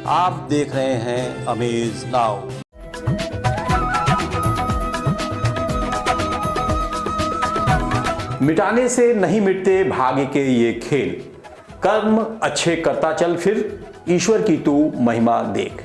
आप देख रहे हैं अमेज नाउ। मिटाने से नहीं मिटते भाग्य के ये खेल, कर्म अच्छे करता चल फिर ईश्वर की तू महिमा देख।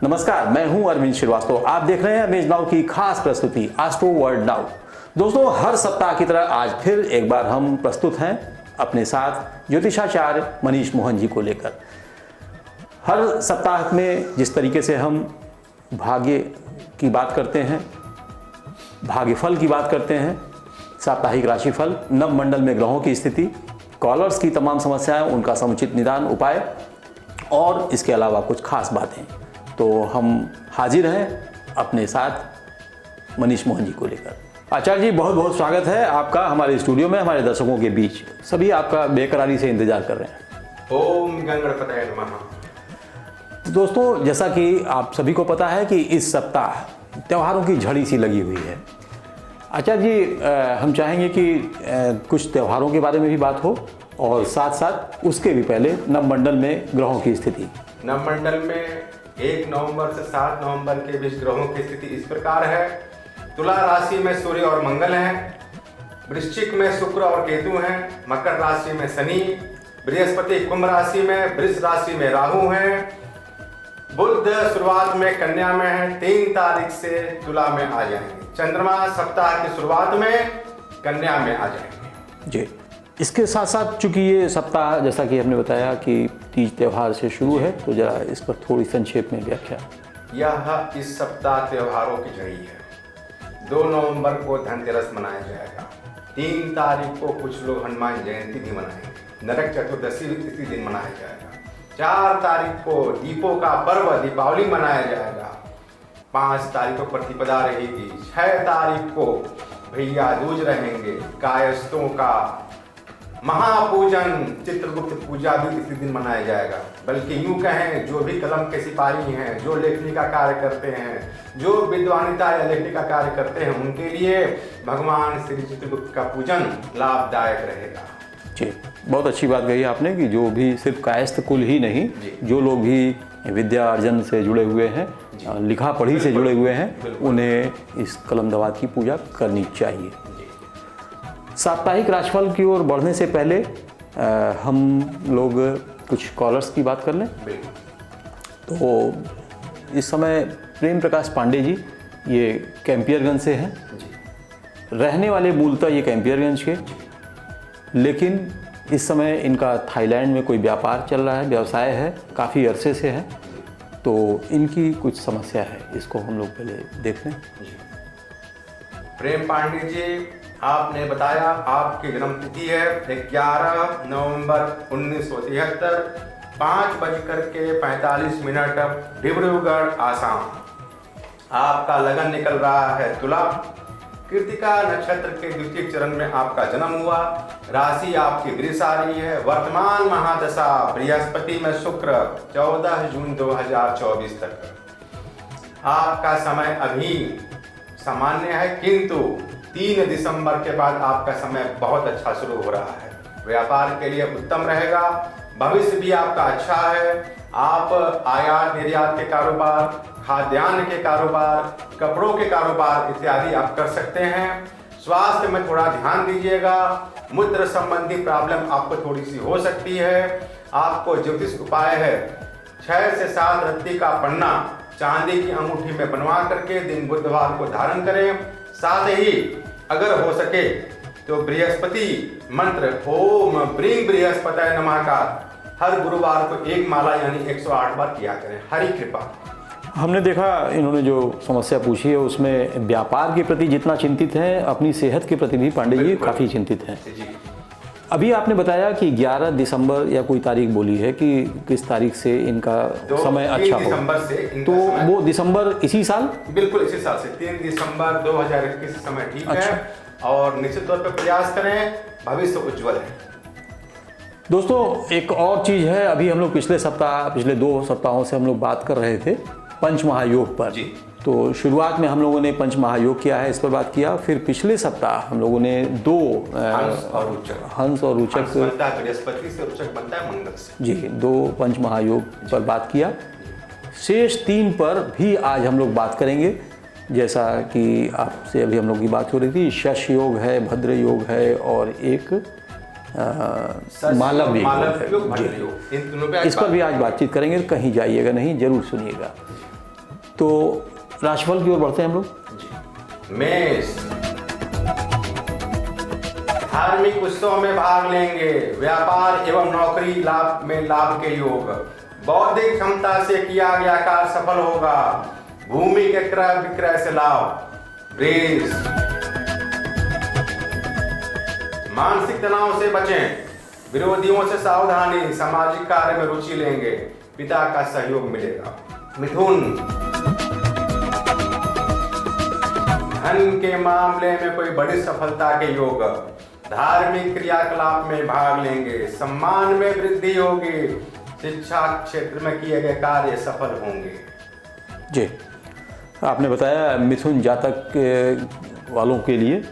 नमस्कार, मैं हूं अरविंद श्रीवास्तव। आप देख रहे हैं अमेज नाउ की खास प्रस्तुति एस्ट्रो वर्ल्ड नाउ। दोस्तों, हर सप्ताह की तरह आज फिर एक बार हम प्रस्तुत हैं अपने साथ ज्योतिषाचार्य मनीष मोहन जी को लेकर। हर सप्ताह में जिस तरीके से हम भाग्य की बात करते हैं, भाग्यफल की बात करते हैं, साप्ताहिक राशिफल, नवमंडल में ग्रहों की स्थिति, कॉलर्स की तमाम समस्याएं, उनका समुचित निदान उपाय और इसके अलावा कुछ खास बातें, तो हम हाजिर हैं अपने साथ मनीष मोहन जी को लेकर। आचार्य जी, बहुत बहुत स्वागत है आपका हमारे स्टूडियो में, हमारे दर्शकों के बीच। सभी आपका बेकरारी से इंतजार कर रहे हैं। ओम गणपतये नमः। दोस्तों, जैसा कि आप सभी को पता है कि इस सप्ताह त्योहारों की झड़ी सी लगी हुई है। आचार्य जी, हम चाहेंगे कि कुछ त्योहारों के बारे में भी बात हो और साथ साथ उसके भी पहले नवमंडल में ग्रहों की स्थिति। नवमंडल में 1 नवंबर से 7 नवंबर के बीच ग्रहों की स्थिति इस प्रकार है। तुला राशि में सूर्य और मंगल हैं, वृश्चिक में शुक्र और केतु हैं, मकर राशि में शनि, बृहस्पति कुंभ राशि में, वृष राशि में राहु हैं, बुध शुरुआत में कन्या में है, 3 तारीख से तुला में आ जाएंगे। चंद्रमा सप्ताह की शुरुआत में कन्या में आ जाएंगे। जी, इसके साथ साथ चूंकि ये सप्ताह जैसा कि हमने बताया कि तीज त्यौहार से शुरू है, तो जरा इस पर थोड़ी संक्षेप में व्याख्या। यह इस सप्ताह त्योहारों की झड़ी है। 2 नवंबर को धनतेरस मनाया जाएगा। 3 तारीख को कुछ लोग हनुमान जयंती भी मनाएंगे। नरक चतुर्दशी भी इसी दिन मनाया जाएगा। 4 तारीख को दीपों का पर्व दीपावली मनाया जाएगा। 5 तारीख को प्रतिपदा रहेगी। 6 तारीख को भैया दूज रहेंगे। कायस्थों का महापूजन चित्रगुप्त पूजा भी इसी दिन मनाया जाएगा। बल्कि यूं कहें, जो भी कलम के सिपाही हैं, जो लेखनी का कार्य करते हैं, जो विद्वानिता या लेखनी का कार्य करते हैं, उनके लिए भगवान श्री चित्रगुप्त का पूजन लाभदायक रहेगा। जी, बहुत अच्छी बात कही आपने कि जो भी सिर्फ कायस्थ कुल ही नहीं, जो लोग भी विद्या अर्जन से जुड़े हुए हैं, लिखा पढ़ी से जुड़े हुए हैं, उन्हें इस कलम दवात की पूजा करनी चाहिए। साप्ताहिक राशिफल की ओर बढ़ने से पहले हम लोग कुछ कॉलर्स की बात कर लें। तो इस समय प्रेम प्रकाश पांडे जी, ये कैंपियरगंज से हैं, रहने वाले मूलतः ये कैंपियरगंज के, लेकिन इस समय इनका थाईलैंड में कोई व्यापार चल रहा है, व्यवसाय है, काफ़ी अरसे से है, तो इनकी कुछ समस्या है, इसको हम लोग पहले देख लें। प्रेम पांडे जी, आपने बताया आपकी जन्म तिथि है 11 नवंबर 1973, 5:45 डिब्रूगढ़ आसाम। आपका लगन निकल रहा है तुला। कृतिका नक्षत्र के द्वितीय चरण में आपका जन्म हुआ। राशि आपकी वृष आ रही है। वर्तमान महादशा बृहस्पति में शुक्र 14 जून 2024 तक। आपका समय अभी सामान्य है, किंतु 3 दिसंबर के बाद आपका समय बहुत अच्छा शुरू हो रहा है। व्यापार के लिए उत्तम रहेगा। भविष्य भी आपका अच्छा है। आप आयात निर्यात के कारोबार, खाद्यान्न के कारोबार, कपड़ों के कारोबार इत्यादि आप कर सकते हैं। स्वास्थ्य में थोड़ा ध्यान दीजिएगा। मूत्र संबंधी प्रॉब्लम आपको थोड़ी सी हो सकती है। आपको ज्योतिष उपाय है 6 से 7 रत्ती का पन्ना चांदी की अंगूठी में बनवा करके दिन बुधवार को धारण करें। साथ ही अगर हो सके तो बृहस्पति मंत्र ओम ब्रीं बृहस्पतये नमः का हर गुरुवार को 1 माला यानी 108 बार किया करें। हरि कृपा। हमने देखा इन्होंने जो समस्या पूछी है उसमें व्यापार के प्रति जितना चिंतित हैं, अपनी सेहत के प्रति भी पांडे जी काफ़ी चिंतित हैं। अभी आपने बताया कि 11 दिसंबर या कोई तारीख बोली है कि किस तारीख से इनका समय अच्छा हो। दिसंबर से तो वो दिसंबर इसी साल, बिल्कुल इसी साल से 3 दिसंबर 2021 समय ठीक है। और निश्चित तौर पर प्रयास करें, भविष्य उज्जवल है। दोस्तों, एक और चीज़ है, अभी हम लोग पिछले 2 सप्ताहों से हम लोग बात कर रहे थे पंच महायोग पर। तो शुरुआत में हम लोगों ने पंच महायोग किया है, इस पर बात किया। फिर पिछले सप्ताह हम लोगों ने दो हंस और रुचक हंस बनता है बृहस्पति से, रुचक बनता है मंगल से। जी, दो पंच महायोग पर बात किया। शेष 3 पर भी आज हम लोग बात करेंगे। जैसा कि आपसे अभी हम लोग की बात हो रही थी, शश योग है, भद्र योग है और एक मालव योग है। जी, इस पर भी आज बातचीत करेंगे, कहीं जाइएगा नहीं, जरूर सुनिएगा। तो राशिफल की ओर बढ़ते हैं हम लोग। मेष, धार्मिक उत्सव में भाग लेंगे, व्यापार एवं नौकरी लाभ में लाभ के योग, बौद्धिक क्षमता से किया गया कार्य सफल होगा, भूमि के क्रय विक्रय से लाभ। वृष, मानसिक तनाव से बचें, विरोधियों से सावधानी, सामाजिक कार्य में रुचि लेंगे, पिता का सहयोग मिलेगा। मिथुन, धन के मामले में कोई बड़ी सफलता के योग, धार्मिक क्रियाकलाप में भाग लेंगे, सम्मान में वृद्धि होगी, शिक्षा क्षेत्र में किए गए कार्य सफल होंगे। जी, आपने बताया मिथुन जातक वालों के लिए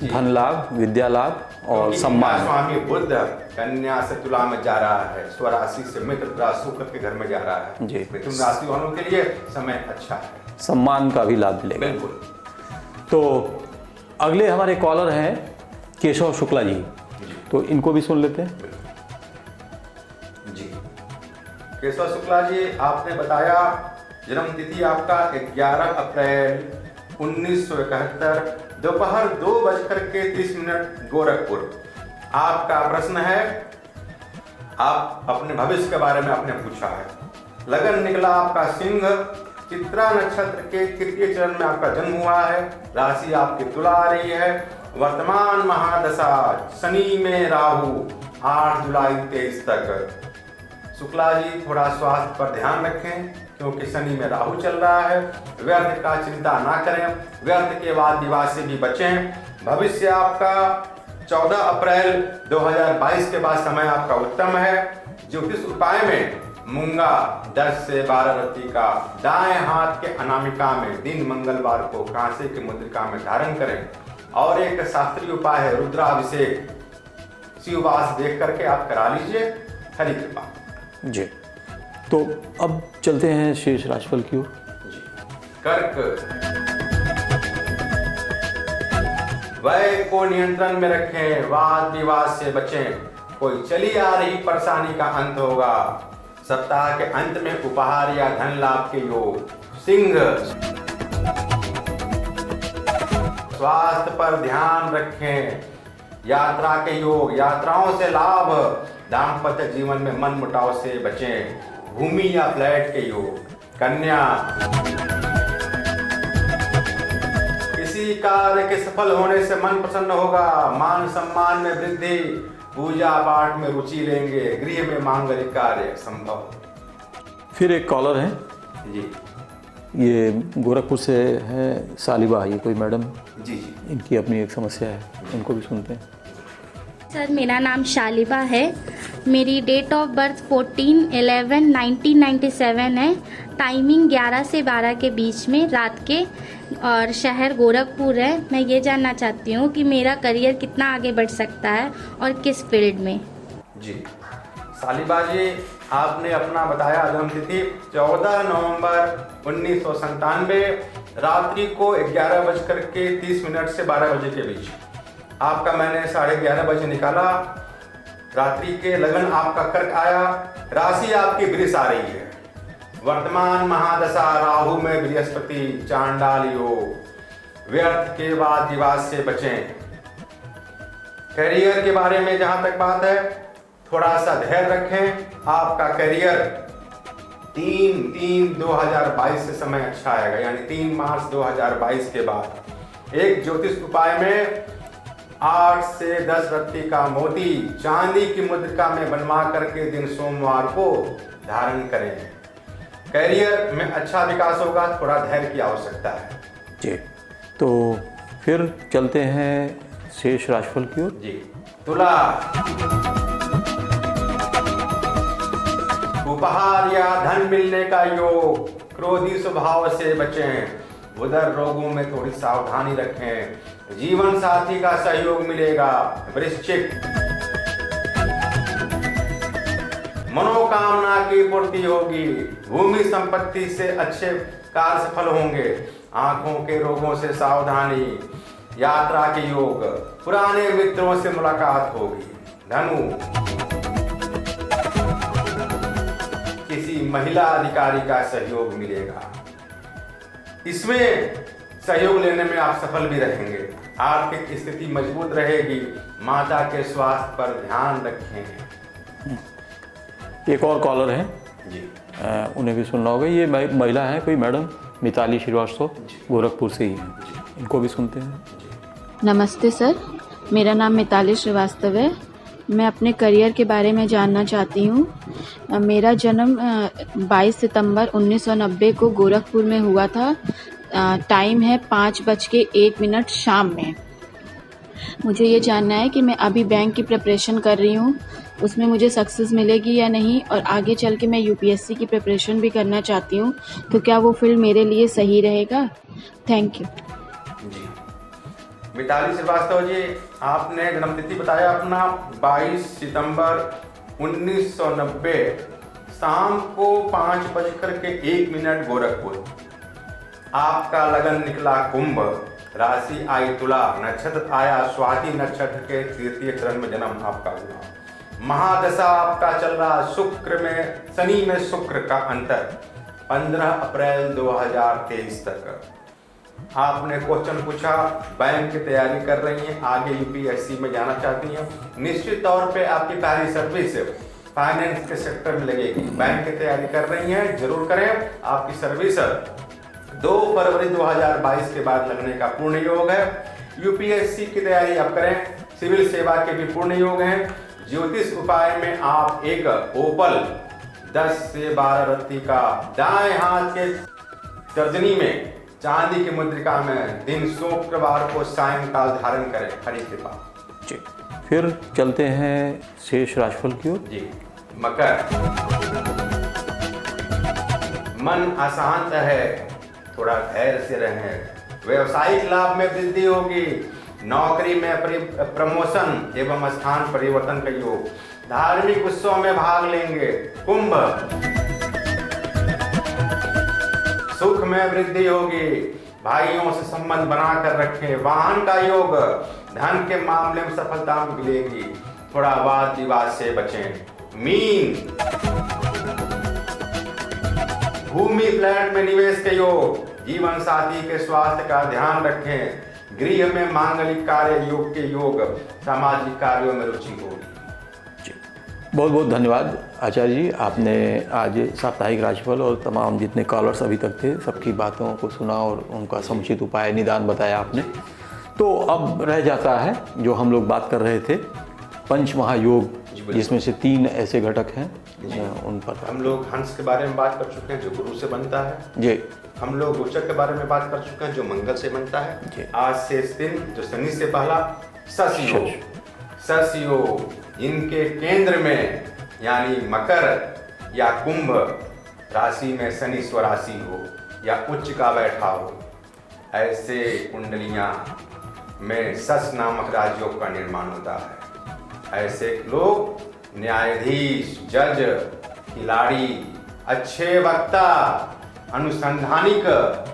धन लाभ, विद्या लाभ और सम्मान। स्वामी बुध कन्या से तुला में जा रहा है, स्वराशि से मित्र शुक्र के घर में जा रहा है। जी, मिथुन राशि वालों के लिए समय अच्छा है, सम्मान का भी लाभ मिलेगा। बिल्कुल। तो अगले हमारे कॉलर हैं केशव शुक्ला जी, तो इनको भी सुन लेते हैं। जी, केशव शुक्ला जी, आपने बताया जन्म तिथि आपका 11 अप्रैल 1971 दोपहर 2:30 गोरखपुर। आपका प्रश्न है, आप अपने भविष्य के बारे में आपने पूछा है। लगन निकला आपका सिंह, चित्रा नक्षत्र के तृतीय चरण में आपका जन्म हुआ है, राशि आपकी तुला आ रही है, वर्तमान महादशा शनि में राहु 8 जुलाई 23 तक। शुक्ला जी, थोड़ा स्वास्थ्य पर ध्यान रखें क्योंकि शनि में राहु चल रहा है। व्यर्थ का चिंता ना करें, व्यर्थ के वाद विवाद से भी बचें। भविष्य आपका 14 अप्रैल 2022 के बाद समय आपका उत्तम है। ज्योतिष उपाय में मूंगा 10 से 12 रत्ती का दाएं हाथ के अनामिका में दिन मंगलवार को कांसे की मुद्रिका में धारण करें। और एक शास्त्रीय उपाय है रुद्राभिषेक, शिववास देख करके आप करा लीजिए। हरि कृपा। जी, तो अब चलते हैं शेष राशिफल की ओर। कर्क, व्यय को नियंत्रण में रखें, वाद विवाद से बचें, कोई चली आ रही परेशानी का अंत होगा। सप्ताह के अंत में उपहार या धन लाभ के योग। सिंह, स्वास्थ्य पर ध्यान रखें, यात्रा के योग, यात्राओं से लाभ, दाम्पत्य जीवन में मन मुटाव से बचें, भूमि या फ्लैट के योग। कन्या, किसी कार्य के सफल होने से मन प्रसन्न होगा, मान सम्मान में वृद्धि, पूजा पाठ में रुचि लेंगे, गृह में मांगलिक कार्य संभव। फिर एक कॉलर है जी, ये गोरखपुर से है सालिबा, ये कोई मैडम। जी जी, इनकी अपनी एक समस्या है, इनको भी सुनते हैं। सर, मेरा नाम शालिबा है। मेरी डेट ऑफ बर्थ 14/11/1997 है। टाइमिंग 11 से 12 के बीच में रात के, और शहर गोरखपुर है। मैं ये जानना चाहती हूँ कि मेरा करियर कितना आगे बढ़ सकता है और किस फील्ड में। जी, सालिबा जी, आपने अपना बताया जन्म तिथि 14 नवंबर 1997 रात्रि को 11:30 से 12 बजे के बीच। आपका मैंने 11:30 बजे निकाला। रात्रि के लगन आपका कर्क आया, राशि आपकी वृष आ रही है, वर्तमान महादशा राहु में बृहस्पति, चांडाल योग। व्यर्थ के वाद विवाद से बचें। करियर के बारे में जहां तक बात है, थोड़ा सा धैर्य रखें। आपका करियर 3/3/2022 से समय अच्छा आएगा, यानी 3 मार्च 2022 के बाद। एक ज्योतिष उपाय में 8 से 10 रत्ती का मोती चांदी की मुद्रिका में बनवा करके दिन सोमवार को धारण करें। करियर में अच्छा विकास होगा, थोड़ा धैर्य की आवश्यकता है। जी, तो फिर चलते हैं शेष राशिफल की ओर। जी, तुला, उपहार या धन मिलने का योग, क्रोधी स्वभाव से बचें, उधर रोगों में थोड़ी सावधानी रखें। जीवन साथी का सहयोग मिलेगा। वृश्चिक, मनोकामना की पूर्ति होगी। भूमि संपत्ति से अच्छे कार्य सफल होंगे। आंखों के रोगों से सावधानी। यात्रा के योग। पुराने मित्रों से मुलाकात होगी। धनु, किसी महिला अधिकारी का सहयोग मिलेगा। इसमें सहयोग लेने में आप सफल भी रहेंगे। आर्थिक स्थिति मजबूत रहेगी। माता के स्वास्थ्य पर ध्यान रखें। एक और कॉलर हैं जी, उन्हें भी सुनना होगा। ये महिला है कोई मैडम मिताली श्रीवास्तव, गोरखपुर से ही हैं। इनको भी सुनते हैं। नमस्ते सर, मेरा नाम मिताली श्रीवास्तव है। मैं अपने करियर के बारे में जानना चाहती हूँ। मेरा जन्म 22 सितंबर 1990 को गोरखपुर में हुआ था। टाइम है 5:01 शाम में। मुझे ये जानना है कि मैं अभी बैंक की प्रिपरेशन कर रही हूँ, उसमें मुझे सक्सेस मिलेगी या नहीं, और आगे चल के मैं यूपीएससी की प्रिपरेशन भी करना चाहती हूँ, तो क्या वो फील्ड मेरे लिए सही रहेगा? Thank you. जी, मिताली श्रीवास्तव जी, आपने जन्मतिथि बताया अपना 22 सितंबर 1990, शाम को 5:01 गोरखपुर। आपका लगन निकला कुंभ, राशि आई तुला, नक्षत्र आया स्वाति नक्षत्र के तृतीय चरण में जन्म आपका हुआ। महादशा आपका चल रहा शुक्र में, शनि में शुक्र का अंतर 15 अप्रैल 2023 तक। आपने क्वेश्चन पूछा, बैंक की तैयारी कर रही हैं, आगे यूपीएससी में जाना चाहती हैं। निश्चित तौर पे आपकी पहली सर्विस फाइनेंस के सेक्टर में लगेगी। बैंक की तैयारी कर रही हैं, जरूर करें। आपकी सर्विस 2 फरवरी 2022 के बाद लगने का पूर्ण योग है। यूपीएससी की तैयारी आप करें, सिविल सेवा के भी पूर्ण योग हैं। ज्योतिष उपाय में आप एक ओपल 10 से 12 रत्ती का दाएं हाथ के तर्जनी में चांदी की मुद्रिका में दिन शुक्रवार को सायंकाल धारण करें। हरि कृपा। जी, फिर चलते हैं शेष राशिफल की ओर। जी, मकर, मन अशांत है, थोड़ा धैर्य से रहें। व्यवसायिक लाभ में वृद्धि होगी। नौकरी में प्रमोशन एवं स्थान परिवर्तन का योग। धार्मिक उत्सव में भाग लेंगे। कुंभ, सुख में वृद्धि होगी। भाइयों से संबंध बनाकर रखें। वाहन का योग। धन के मामले में सफलता मिलेगी। थोड़ा वाद विवाद से बचें। मीन, भूमि फ्लैट में निवेश के योग। जीवन साथी के स्वास्थ्य का ध्यान रखें। गृह में मांगलिक कार्य योग के योग। सामाजिक कार्यों में रुचि होगी। जी, बहुत बहुत धन्यवाद आचार्य जी। आपने आज साप्ताहिक राशिफल और तमाम जितने कॉलर्स अभी तक थे सबकी बातों को सुना और उनका समुचित उपाय निदान बताया आपने। तो अब रह जाता है जो हम लोग बात कर रहे थे, पंच महायोग, जिसमें से 3 ऐसे घटक हैं उन पर। हम लोग हंस के बारे में बात कर चुके हैं जो गुरु से बनता है जी। हम लोग गोचर के बारे में बात कर चुके हैं जो मंगल से बनता है। आज से दिन जो शनि से पहला शश योग, इनके केंद्र में यानी मकर या कुंभ राशि में शनि स्वराशि हो या उच्च का बैठा हो, ऐसे कुंडलियां में शश नामक राजयोग का निर्माण होता है। ऐसे लोग न्यायाधीश, जज, खिलाड़ी, अच्छे वक्ता, अनुसंधानिक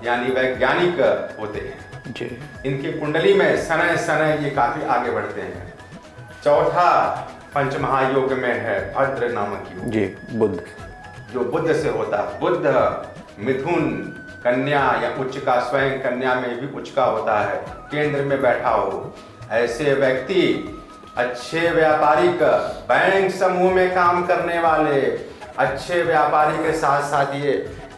यानी वैज्ञानिक होते हैं जी। इनकी कुंडली में शनै शनै ये काफी आगे बढ़ते हैं। चौथा पंचमहायोग में है भद्र नामक योग जी, बुध, जो बुध से होता है। बुध मिथुन, कन्या या उच्च का, स्वयं कन्या में भी उच्च का होता है, केंद्र में बैठा हो। ऐसे व्यक्ति अच्छे व्यापारिक, बैंक समूह में काम करने वाले अच्छे व्यापारी के साथ साथ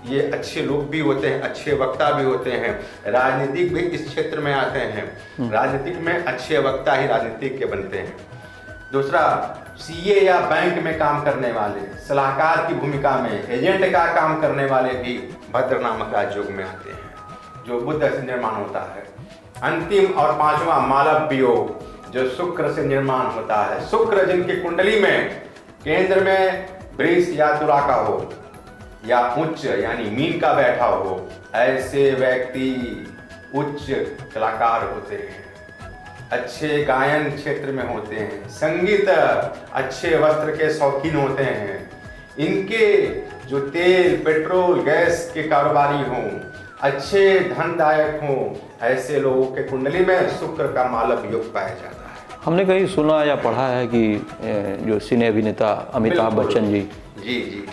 ये अच्छे लोग भी होते हैं, अच्छे वक्ता भी होते हैं। राजनीतिक भी इस क्षेत्र में आते हैं। राजनीतिक में अच्छे वक्ता ही राजनीतिक के बनते हैं। दूसरा, सीए या बैंक में काम करने वाले, सलाहकार की भूमिका में एजेंट का काम करने वाले भी भद्र नामक राजयोग में आते हैं, जो बुध से निर्माण होता है। अंतिम और पांचवा मालव्य योग, जो शुक्र से निर्माण होता है। शुक्र जिनकी कुंडली में केंद्र में वृष या तुला का हो, या उच्च यानी मीन का बैठा हो, ऐसे व्यक्ति उच्च कलाकार होते हैं, अच्छे गायन क्षेत्र में होते हैं, संगीत, अच्छे वस्त्र के शौकीन होते हैं। इनके जो तेल, पेट्रोल, गैस के कारोबारी हों, अच्छे धनदायक हों, ऐसे लोगों के कुंडली में शुक्र का मालव योग पाया जाता है। हमने कहीं सुना या पढ़ा है कि जो सिने अभिनेता अमिताभ बच्चन जी जी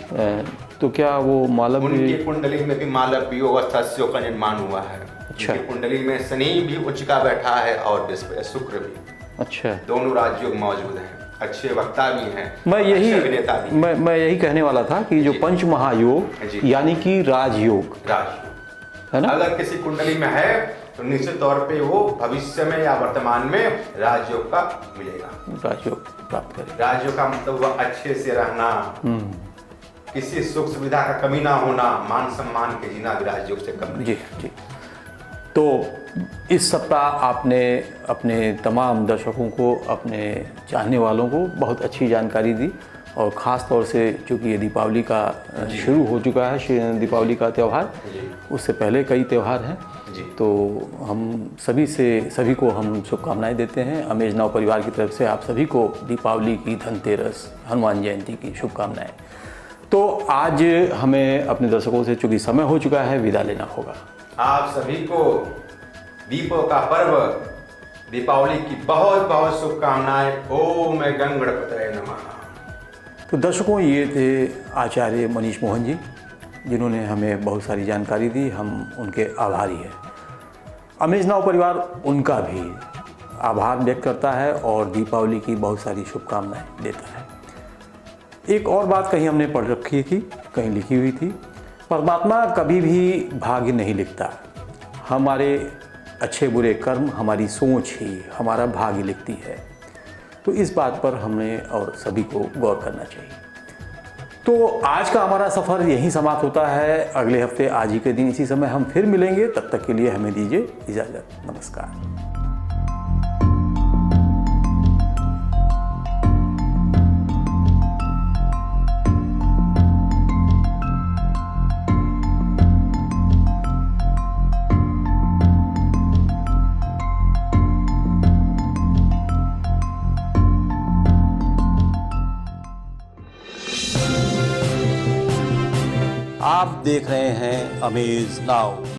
तो क्या वो मालव उनकी कुंडली में भी मालव योग अवस्था का निर्माण हुआ है। अच्छा। उनकी कुंडली में शनि भी उच्च का बैठा है और बृहस्पति शुक्र भी, अच्छा, दोनों राजयोग मौजूद हैं। अच्छे वक्ता भी हैं, मैं अच्छे अभिनेता भी हैं। मैं यही कहने वाला था कि जो जी। पंच महायोग जी। यानी कि राजयोग राजयोग है ना, अगर किसी कुंडली में है तो निश्चित तौर पे वो भविष्य में या वर्तमान में राजयोग का मिलेगा। राजयोग प्राप्त करें। राजयोग का मतलब वह अच्छे से रहना, किसी सुख सुविधा का कमी ना होना, मान सम्मान के जीना भी राजयोग से कम नहीं। जी जी। तो इस सप्ताह आपने अपने तमाम दर्शकों को, अपने चाहने वालों को बहुत अच्छी जानकारी दी और ख़ास तौर से चूँकि ये दीपावली का शुरू हो चुका है, दीपावली का त्यौहार, उससे पहले कई त्यौहार हैं, तो हम सभी को हम शुभकामनाएं देते हैं। अमेज नाउ परिवार की तरफ से आप सभी को दीपावली की, धनतेरस, हनुमान जयंती की शुभकामनाएं। तो आज हमें अपने दर्शकों से चूँकि समय हो चुका है, विदा लेना होगा। आप सभी को दीपों का पर्व दीपावली की बहुत बहुत शुभकामनाएं। ओम गंगणपतये नमः। तो दर्शकों, ये थे आचार्य मनीष मोहन जी, जिन्होंने हमें बहुत सारी जानकारी दी। हम उनके आभारी हैं। अमेज नाउ परिवार उनका भी आभार व्यक्त करता है और दीपावली की बहुत सारी शुभकामनाएं देता है। एक और बात कहीं हमने पढ़ रखी थी, कहीं लिखी हुई थी, परमात्मा कभी भी भाग्य नहीं लिखता। हमारे अच्छे बुरे कर्म, हमारी सोच ही हमारा भाग्य लिखती है। तो इस बात पर हमें और सभी को गौर करना चाहिए। तो आज का हमारा सफ़र यहीं समाप्त होता है। अगले हफ्ते आज ही के दिन इसी समय हम फिर मिलेंगे। तब तक के लिए हमें दीजिए इजाज़त। नमस्कार। आप देख रहे हैं अमेज नाउ।